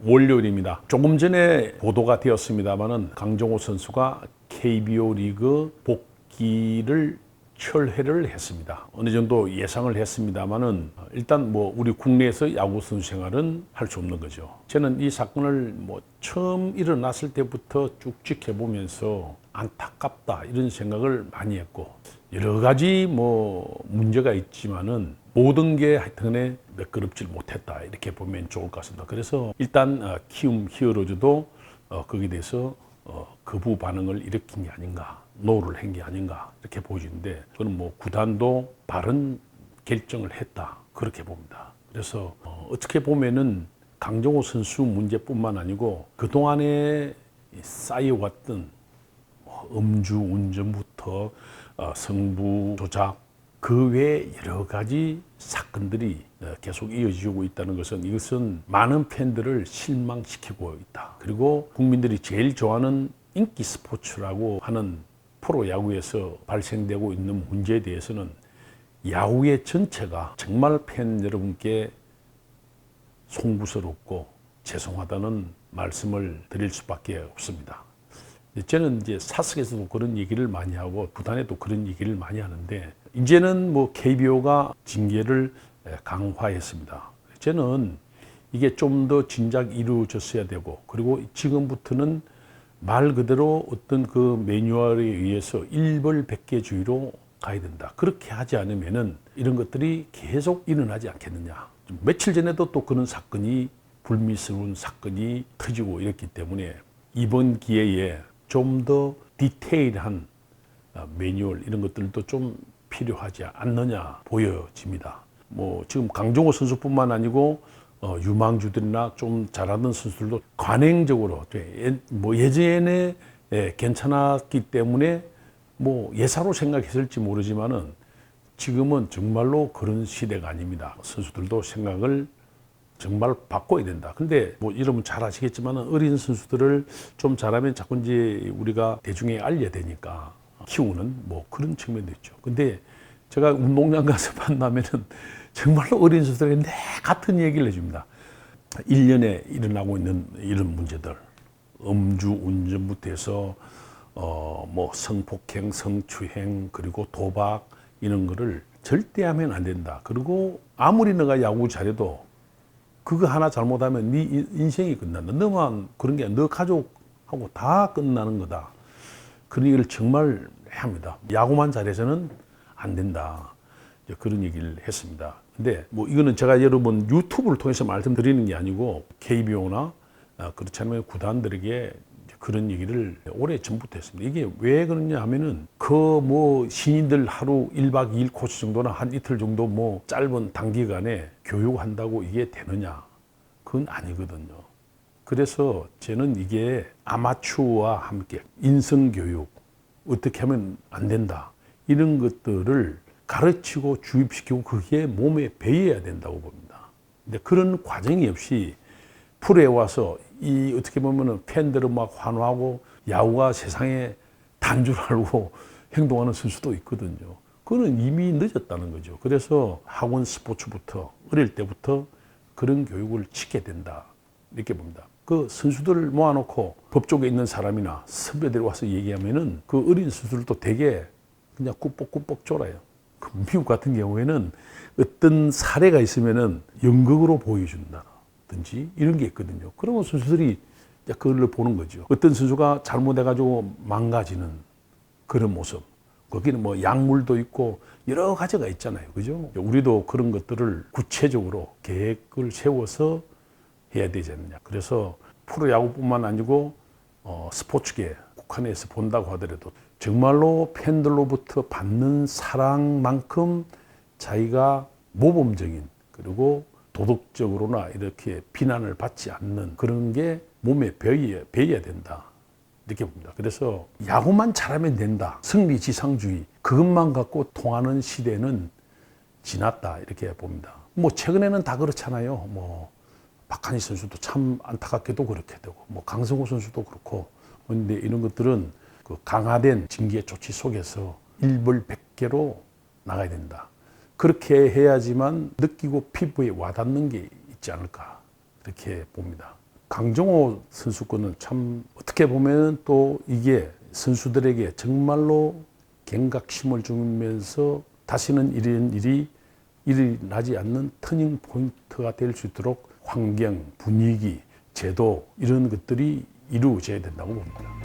월요일입니다. 조금 전에 보도가 되었습니다만은 강정호 선수가 KBO 리그 복귀를 철회를 했습니다. 어느 정도 예상을 했습니다만은 일단 우리 국내에서 야구 선수 생활은 할 수 없는 거죠. 저는 이 사건을 처음 일어났을 때부터 쭉 지켜보면서 안타깝다 이런 생각을 많이 했고, 여러 가지 문제가 있지만은 모든 게 하여튼에 매끄럽질 못했다 이렇게 보면 좋을 것 같습니다. 그래서 일단 키움 히어로즈도 거기에 대해서 거부 반응을 일으킨 게 아닌가, 노를 한 게 아닌가 이렇게 보이는데, 그건 구단도 바른 결정을 했다 그렇게 봅니다. 그래서 어떻게 보면은 강정호 선수 문제뿐만 아니고 그동안에 쌓여왔던 음주 운전부터 성부 조작, 그 외에 여러 가지 사건들이 계속 이어지고 있다는 것은, 이것은 많은 팬들을 실망시키고 있다. 그리고 국민들이 제일 좋아하는 인기 스포츠라고 하는 프로야구에서 발생되고 있는 문제에 대해서는 야구의 전체가 정말 팬 여러분께 송구스럽고 죄송하다는 말씀을 드릴 수밖에 없습니다. 저는 이제 사석에서도 그런 얘기를 많이 하고 구단에도 그런 얘기를 많이 하는데, 이제는 KBO가 징계를 강화했습니다. 저는 이게 좀 더 진작 이루어졌어야 되고, 그리고 지금부터는 말 그대로 어떤 그 매뉴얼에 의해서 일벌백계주의로 가야 된다. 그렇게 하지 않으면은 이런 것들이 계속 일어나지 않겠느냐. 며칠 전에도 또 그런 사건이, 불미스러운 사건이 터지고 이랬기 때문에 이번 기회에 좀 더 디테일한 매뉴얼 이런 것들도 좀 필요하지 않느냐 보여집니다. 지금 강정호 선수뿐만 아니고 유망주들이나 좀 잘하는 선수들도 관행적으로 예전에 괜찮았기 때문에 예사로 생각했을지 모르지만은 지금은 정말로 그런 시대가 아닙니다. 선수들도 생각을 정말 바꿔야 된다. 근데 여러분 잘 아시겠지만 어린 선수들을 좀 잘하면 자꾸 이제 우리가 대중에 알려야 되니까 키우는 그런 측면도 있죠. 근데 제가 운동장 가서 만나면은 정말로 어린 선수들에게 같은 얘기를 해줍니다. 1년에 일어나고 있는 이런 문제들, 음주 운전부터 해서 성폭행, 성추행, 그리고 도박 이런 거를 절대 하면 안 된다. 그리고 아무리 너가 야구 잘해도 그거 하나 잘못하면 네 인생이 끝난다. 너만 그런 게 아니라 너 가족하고 다 끝나는 거다. 그런 얘기를 정말 합니다. 야구만 잘해서는 안 된다. 그런 얘기를 했습니다. 근데 이거는 제가 여러분 유튜브를 통해서 말씀드리는 게 아니고 KBO나 그렇지 않으면 구단들에게 그런 얘기를 오래 전부터 했습니다. 이게 왜 그러냐 하면은 신인들 하루 1박 2일 코스 정도나 한 이틀 정도 짧은 단기간에 교육한다고 이게 되느냐? 그건 아니거든요. 그래서 저는 이게 아마추어와 함께 인성교육, 어떻게 하면 안 된다, 이런 것들을 가르치고 주입시키고 그게 몸에 배여야 된다고 봅니다. 근데 그런 과정이 없이 프로에 와서 어떻게 보면은 팬들을 막 환호하고 야구가 세상에 단 줄 알고 행동하는 선수도 있거든요. 그거는 이미 늦었다는 거죠. 그래서 학원 스포츠부터 어릴 때부터 그런 교육을 시켜야 된다 이렇게 봅니다. 그 선수들을 모아놓고 법조계 있는 사람이나 선배들이 와서 얘기하면은 그 어린 선수들도 되게 그냥 꾸벅꾸벅 졸아요. 미국 같은 경우에는 어떤 사례가 있으면은 연극으로 보여준다든지 이런 게 있거든요. 그러면 선수들이 그걸 보는 거죠. 어떤 선수가 잘못해가지고 망가지는 그런 모습. 거기는 약물도 있고 여러 가지가 있잖아요. 그죠? 우리도 그런 것들을 구체적으로 계획을 세워서 해야 되지 않느냐. 그래서 프로야구뿐만 아니고 스포츠계, 국한에서 본다고 하더라도 정말로 팬들로부터 받는 사랑만큼 자기가 모범적인, 그리고 도덕적으로나 이렇게 비난을 받지 않는 그런 게 몸에 배어야 된다 이렇게 봅니다. 그래서 야구만 잘하면 된다, 승리지상주의, 그것만 갖고 통하는 시대는 지났다 이렇게 봅니다. 최근에는 다 그렇잖아요. 박한희 선수도 참 안타깝게도 그렇게 되고, 강성호 선수도 그렇고. 그런데 이런 것들은 그 강화된 징계 조치 속에서 일벌백계로 나가야 된다. 그렇게 해야지만 느끼고 피부에 와닿는 게 있지 않을까 이렇게 봅니다. 강정호 선수 거는 참 어떻게 보면 또 이게 선수들에게 정말로 경각심을 주면서 다시는 이런 일이 일어나지 않는 터닝 포인트가 될 수 있도록 환경, 분위기, 제도 이런 것들이 이루어져야 된다고 봅니다.